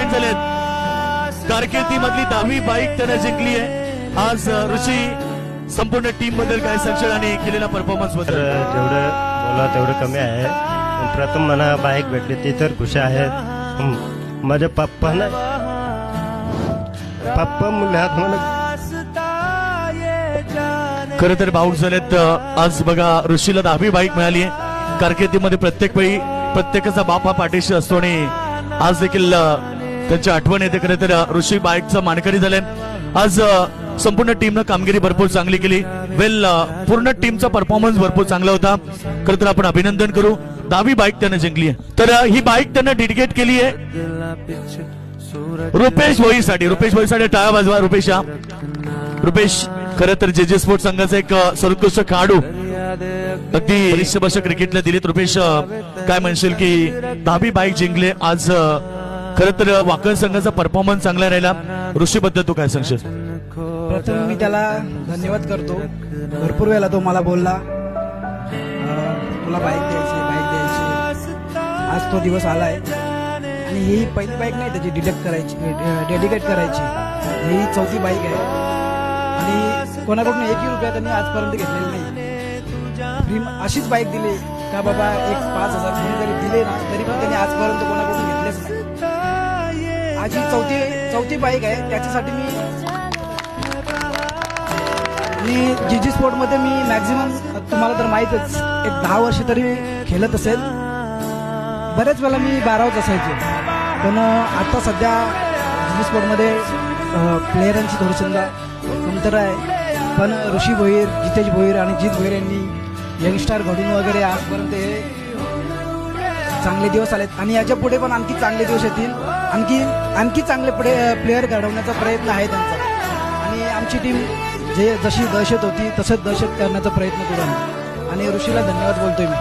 Point झालेत। कारकिर्दीमधली 10वी bike त्याने जिंकली आहे। आज ऋषी संपूर्ण टीम बद्दल काय सांगशील आणि केलेला परफॉर्मन्स बद्दल? जेवढं बोला तेवढं कमी आहे। प्रथम मला बाईक भेटली ती तर खुश आहे। माझ्या पप्पा मुलात मला खरं तर भाऊक झालेत। आज बघा ऋषीला 10वी बाईक मिळाली आहे। कारकिर्दीमध्ये प्रत्येक वेळी प्रत्येकाचा बाप हा पाठीशी असतो आणि आज देखील त्यांची आठवण येते। खरं तर ऋषी बाईकचा मानकरी झाले। आज संपूर्ण टीमनं कामगिरी भरपूर चांगली केली। पूर्ण टीमचा परफॉर्मन्स भरपूर चांगला होता। खरं तर आपण अभिनंदन करू। 10वी बाईक त्याने जिंकली आहे। तर ही बाईक त्याने डेडिकेट केली आहे रुपेश भोईसाठी। रुपेश भोईसाठी टाळ्या वाजवा रुपेश। रुपेश खरं तर जे स्पोर्ट्स संघाचा एक सर्वोत्कृष्ट खेळाडू अगदी बरीचशे वर्ष क्रिकेटला दिलीत। रुपेश काय म्हणशील की 10वी बाईक जिंकले आज? खरं तर वाकण संघाचा परफॉर्मन्स चांगला राहिला। ऋषी बद्दल तू काय सांगशील? प्रथम मी त्याला धन्यवाद करतो। भरपूर वेळा तो मला बोलला तुला बाईक द्यायची आज तो दिवस आलाय। आणि ही पहिली बाईक नाही त्याची डेडिकेट करायची। ही 4थी बाईक आहे आणि कोणाकडून 1 रुपया त्यांनी आजपर्यंत घेतलेला नाही। अशीच बाईक दिली का बाबा एक 5,000 कोणी जरी दिले ना तरी पण त्यांनी आजपर्यंत कोणाकडून घेतलेच नाही। आज ही चौथी बाईक आहे। त्याच्यासाठी मी जीजी स्पोर्ट मध्ये मी मॅक्झिमम तुम्हाला तर माहीतच एक 10 वर्ष तरी खेळत असेल। बऱ्याच वेळा मी 12च असायचे पण आता सध्या जीजी स्पोर्ट मध्ये प्लेयरांची थोडी कमतरता आहे। पण ऋषी भोईर, जितेश भोईर आणि जित भोईर यांनी यंगस्टार घडून वगैरे आजपर्यंत हे चांगले दिवस आलेत आणि याच्या पुढे पण आणखी चांगले दिवस येतील। आणखी चांगले प्लेयर घडवण्याचा प्रयत्न आहे त्यांचा आणि आमची टीम जशी दहशत होती तसंच दहशत करण्याचा प्रयत्न करू आणि ऋषीला धन्यवाद बोलतोय मी।